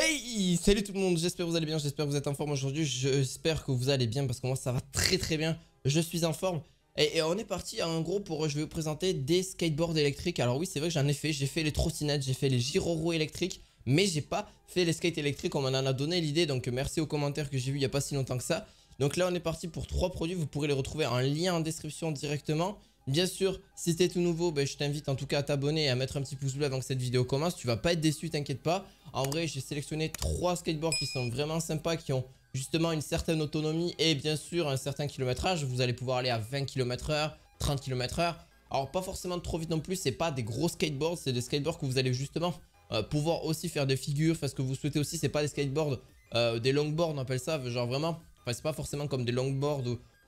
Hey, salut tout le monde, j'espère que vous allez bien, j'espère que vous êtes en forme aujourd'hui, j'espère que vous allez bien parce que moi ça va très bien, je suis en forme. Et on est parti en gros pour, je vais vous présenter des skateboards électriques. Alors oui c'est vrai que j'en ai fait, j'ai fait les trottinettes, j'ai fait les gyroros électriques, mais j'ai pas fait les skates électriques, on m'en a donné l'idée, donc merci aux commentaires que j'ai vu il y a pas si longtemps que ça. Donc là on est parti pour 3 produits, vous pourrez les retrouver en lien en description directement. Bien sûr, si t'es tout nouveau, je t'invite en tout cas à t'abonner et à mettre un petit pouce bleu avant que cette vidéo commence. Tu vas pas être déçu, t'inquiète pas. En vrai, j'ai sélectionné 3 skateboards qui sont vraiment sympas, qui ont justement une certaine autonomie et bien sûr un certain kilométrage. Vous allez pouvoir aller à 20 km/h, 30 km/h. Alors pas forcément trop vite non plus, c'est pas des gros skateboards, c'est des skateboards que vous allez justement pouvoir aussi faire des figures. Enfin, ce que vous souhaitez aussi, c'est pas des skateboards, des longboards on appelle ça, genre vraiment. Enfin, c'est pas forcément comme des longboards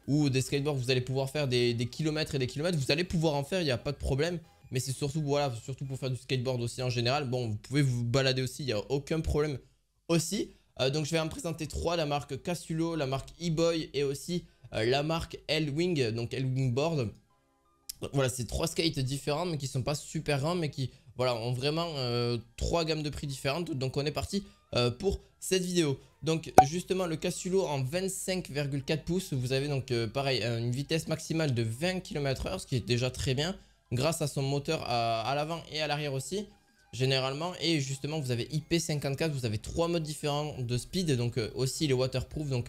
ou des skateboards, vous allez pouvoir faire des kilomètres et des kilomètres. Vous allez pouvoir en faire, il n'y a pas de problème. Mais c'est surtout, voilà, surtout pour faire du skateboard aussi en général. Bon, vous pouvez vous balader aussi, il n'y a aucun problème aussi. Donc je vais en présenter 3, la marque Cassulo, la marque E-Boy et aussi la marque L-Wing, donc L-Wing Board. Donc, voilà, c'est 3 skates différents mais qui sont pas super grands mais qui voilà, ont vraiment 3 gammes de prix différentes. Donc on est parti pour cette vidéo. Donc justement le Cassulo en 25,4 pouces, vous avez donc pareil une vitesse maximale de 20 km/h, ce qui est déjà très bien grâce à son moteur à l'avant et à l'arrière aussi généralement. Et justement vous avez IP54, vous avez 3 modes différents de speed, donc aussi les waterproof, donc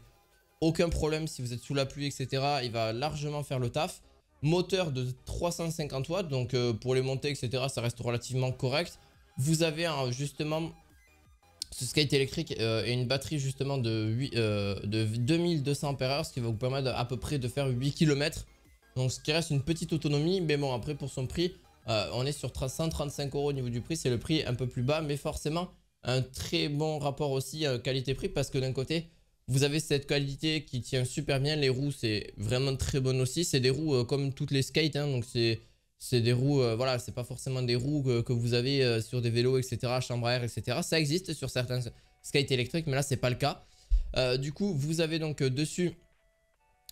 aucun problème si vous êtes sous la pluie etc, il va largement faire le taf. Moteur de 350 watts, donc pour les montées etc ça reste relativement correct. Vous avez justement ce skate électrique et une batterie justement de 2200 mAh, ce qui va vous permettre à peu près de faire 8 km. Donc ce qui reste une petite autonomie, mais bon après pour son prix, on est sur 135 € au niveau du prix, c'est le prix un peu plus bas, mais forcément un très bon rapport aussi qualité-prix, parce que d'un côté vous avez cette qualité qui tient super bien, les roues c'est vraiment très bon aussi, c'est des roues comme toutes les skates, hein, donc c'est des roues, voilà, c'est pas forcément des roues que vous avez sur des vélos, etc., chambre à air, etc. Ça existe sur certains skates électriques, mais là, c'est pas le cas. Du coup, vous avez donc dessus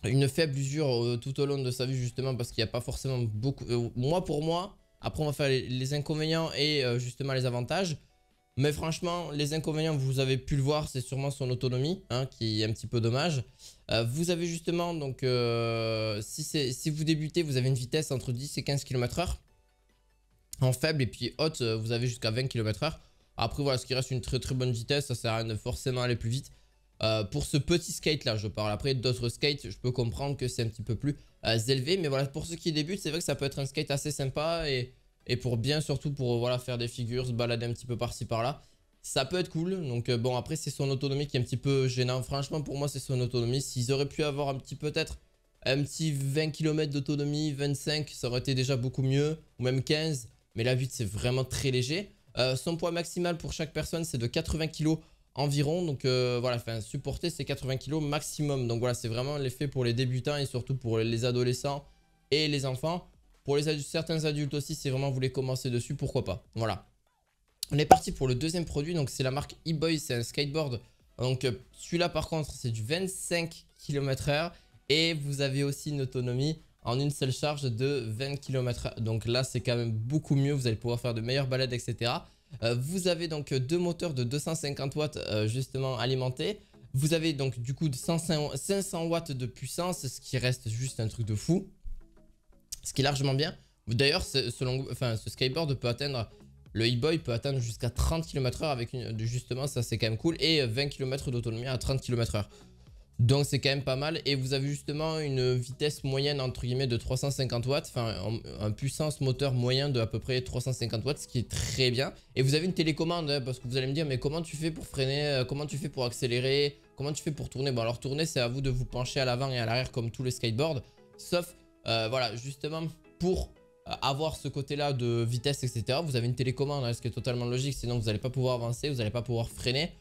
une faible usure tout au long de sa vie, justement, parce qu'il n'y a pas forcément beaucoup. Pour moi, après, on va faire les inconvénients et justement les avantages. Mais franchement, les inconvénients, vous avez pu le voir, c'est sûrement son autonomie, hein, qui est un petit peu dommage. Vous avez justement, donc, si vous débutez, vous avez une vitesse entre 10 et 15 km/h en faible, et puis haute, vous avez jusqu'à 20 km/h. Après, voilà, ce qui reste une très bonne vitesse, ça sert à rien de forcément aller plus vite. Pour ce petit skate là, je parle. Après, d'autres skates, je peux comprendre que c'est un petit peu plus élevé. Mais voilà, pour ceux qui débutent, c'est vrai que ça peut être un skate assez sympa et pour bien, surtout pour voilà, faire des figures, se balader un petit peu par-ci par-là, ça peut être cool. Donc bon, après c'est son autonomie qui est un petit peu gênant. Franchement pour moi c'est son autonomie. S'ils auraient pu avoir un petit, peut-être un petit 20 km d'autonomie, 25, ça aurait été déjà beaucoup mieux. Ou même 15, mais la 8 c'est vraiment très léger. Son poids maximal pour chaque personne c'est de 80 kg environ. Donc voilà, enfin supporter c'est 80 kg maximum. Donc voilà, c'est vraiment l'effet pour les débutants et surtout pour les adolescents et les enfants. Pour les adultes, certains adultes aussi, si vraiment vous voulez commencer dessus, pourquoi pas. Voilà. On est parti pour le deuxième produit. Donc c'est la marque E-Boy, c'est un skateboard. Donc celui-là par contre c'est du 25 km/h. Et vous avez aussi une autonomie en une seule charge de 20 km/h. Donc là c'est quand même beaucoup mieux. Vous allez pouvoir faire de meilleures balades, etc. Vous avez donc 2 moteurs de 250 watts justement alimentés. Vous avez donc du coup 500 watts de puissance, ce qui reste juste un truc de fou. Ce qui est largement bien. D'ailleurs, ce skateboard peut atteindre, le E-Boy peut atteindre jusqu'à 30 km/h avec justement, ça c'est quand même cool. Et 20 km d'autonomie à 30 km/h. Donc c'est quand même pas mal. Et vous avez justement une vitesse moyenne entre guillemets de 350 watts. Enfin, un puissance moteur moyen de à peu près 350 watts, ce qui est très bien. Et vous avez une télécommande, hein, parce que vous allez me dire, mais comment tu fais pour freiner, comment tu fais pour accélérer, comment tu fais pour tourner. Bon alors tourner, c'est à vous de vous pencher à l'avant et à l'arrière comme tous les skateboards. Sauf... voilà, justement pour avoir ce côté là de vitesse etc, vous avez une télécommande, hein, ce qui est totalement logique, sinon vous n'allez pas pouvoir avancer, vous n'allez pas pouvoir freiner.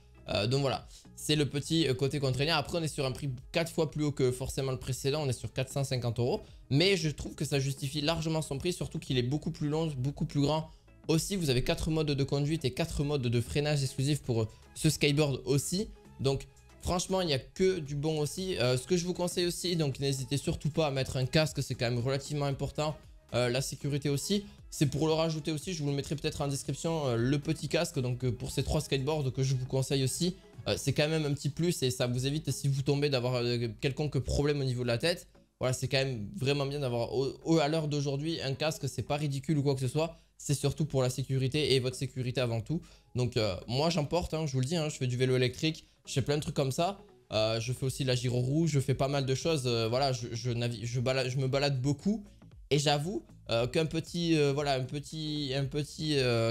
Donc voilà, c'est le petit côté contraignant. Après on est sur un prix 4 fois plus haut que forcément le précédent, on est sur 450 €. Mais je trouve que ça justifie largement son prix, surtout qu'il est beaucoup plus long, beaucoup plus grand. Aussi vous avez 4 modes de conduite et 4 modes de freinage exclusifs pour ce skateboard aussi. Donc franchement, il n'y a que du bon aussi. Ce que je vous conseille aussi, donc n'hésitez surtout pas à mettre un casque, c'est quand même relativement important. La sécurité aussi. C'est pour le rajouter aussi, je vous le mettrai peut-être en description, le petit casque. Donc pour ces 3 skateboards que je vous conseille aussi. C'est quand même un petit plus et ça vous évite, si vous tombez, d'avoir quelconque problème au niveau de la tête. Voilà, c'est quand même vraiment bien d'avoir à l'heure d'aujourd'hui un casque. C'est pas ridicule ou quoi que ce soit. C'est surtout pour la sécurité et votre sécurité avant tout. Donc moi j'en porte, hein, je vous le dis, hein, je fais du vélo électrique, je fais plein de trucs comme ça. Je fais aussi la gyro rouge, je fais pas mal de choses. Voilà, je me balade beaucoup. Et j'avoue qu'un petit, voilà, un petit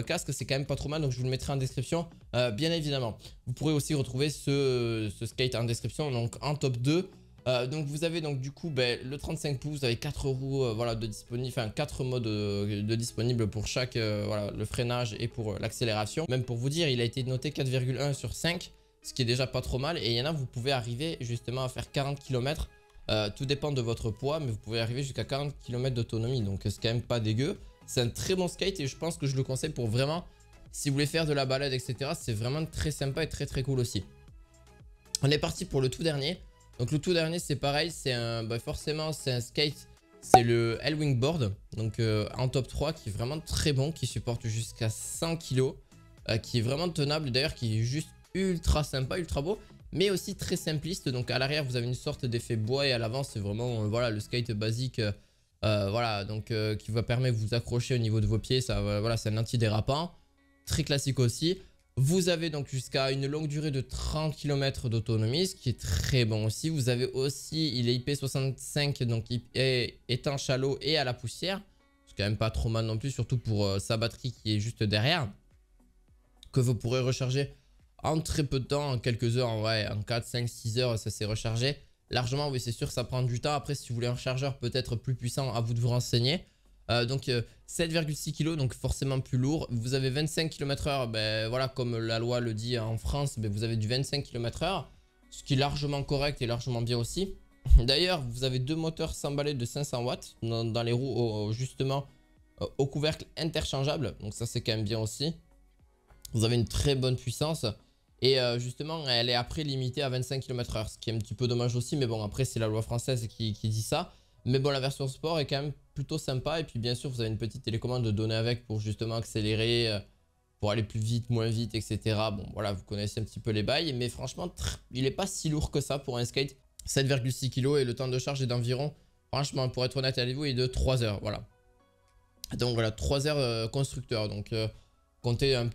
casque, c'est quand même pas trop mal. Donc je vous le mettrai en description, bien évidemment. Vous pourrez aussi retrouver ce skate en description, donc en top 2. Donc vous avez donc du coup le 35 pouces, vous avez 4 roues voilà, de disponibles, enfin 4 modes de disponibles pour chaque, voilà, le freinage et pour l'accélération. Même pour vous dire, il a été noté 4,1 sur 5, ce qui est déjà pas trop mal. Et il y en a, vous pouvez arriver justement à faire 40 km. Tout dépend de votre poids, mais vous pouvez arriver jusqu'à 40 km d'autonomie, donc c'est quand même pas dégueu. C'est un très bon skate et je pense que je le conseille pour vraiment, si vous voulez faire de la balade, etc. C'est vraiment très sympa et très cool aussi. On est parti pour le tout dernier. Donc le tout dernier, c'est pareil, c'est un, forcément c'est un skate, c'est le L-Wing Board, donc en top 3, qui est vraiment très bon, qui supporte jusqu'à 100 kg, qui est vraiment tenable d'ailleurs, qui est juste ultra sympa, ultra beau. Mais aussi très simpliste. Donc à l'arrière vous avez une sorte d'effet bois et à l'avant c'est vraiment voilà, le skate basique, voilà, donc qui va permettre de vous accrocher au niveau de vos pieds. Ça, voilà, c'est un anti-dérapant, très classique aussi. Vous avez donc jusqu'à une longue durée de 30 km d'autonomie, ce qui est très bon aussi. Vous avez aussi, il est IP65, donc il est étanche à l'eau et à la poussière. C'est quand même pas trop mal non plus, surtout pour sa batterie qui est juste derrière, que vous pourrez recharger en très peu de temps, en quelques heures, en vrai, en 4, 5, 6 heures, ça s'est rechargé. Largement, oui, c'est sûr, ça prend du temps. Après, si vous voulez un chargeur peut-être plus puissant, à vous de vous renseigner. Donc 7,6 kg, donc forcément plus lourd. Vous avez 25 km/h, ben, voilà, comme la loi le dit en France, ben, vous avez du 25 km/h, ce qui est largement correct et largement bien aussi. D'ailleurs, vous avez 2 moteurs 100 balais de 500 watts dans les roues, justement, au couvercle interchangeable. Donc ça, c'est quand même bien aussi. Vous avez une très bonne puissance. Et justement, elle est après limitée à 25 km/h, ce qui est un petit peu dommage aussi. Mais bon, après, c'est la loi française qui dit ça. Mais bon, la version sport est quand même plutôt sympa. Et puis, bien sûr, vous avez une petite télécommande de données avec pour justement accélérer, pour aller plus vite, moins vite, etc. Bon, voilà, vous connaissez un petit peu les bails. Mais franchement, il n'est pas si lourd que ça pour un skate. 7,6 kg et le temps de charge est d'environ, franchement, pour être honnête avec vous, il est de 3 heures. Voilà. Donc, voilà, 3 heures constructeur. Donc, comptez un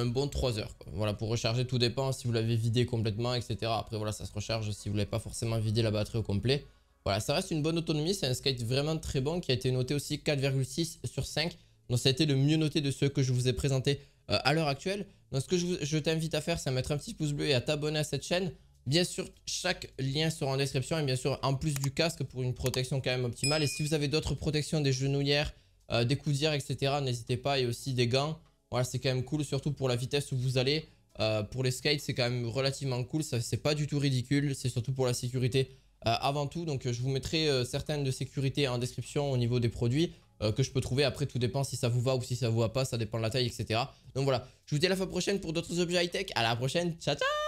bon 3 heures. Quoi. Voilà, pour recharger, tout dépend si vous l'avez vidé complètement, etc. Après, voilà, ça se recharge si vous ne l'avez pas forcément vidé la batterie au complet. Voilà, ça reste une bonne autonomie. C'est un skate vraiment très bon qui a été noté aussi 4,6 sur 5. Donc, ça a été le mieux noté de ceux que je vous ai présentés à l'heure actuelle. Donc, ce que je t'invite à faire, c'est à mettre un petit pouce bleu et à t'abonner à cette chaîne. Bien sûr, chaque lien sera en description et bien sûr, en plus du casque pour une protection quand même optimale. Et si vous avez d'autres protections, des genouillères, des coudières, etc., n'hésitez pas. Et aussi des gants. Voilà, c'est quand même cool, surtout pour la vitesse où vous allez. Pour les skates, c'est quand même relativement cool. C'est pas du tout ridicule. C'est surtout pour la sécurité avant tout. Donc, je vous mettrai certaines de sécurité en description au niveau des produits que je peux trouver. Après, tout dépend si ça vous va ou si ça vous va pas. Ça dépend de la taille, etc. Donc voilà, je vous dis à la fois prochaine pour d'autres objets high-tech. À la prochaine. Ciao, ciao!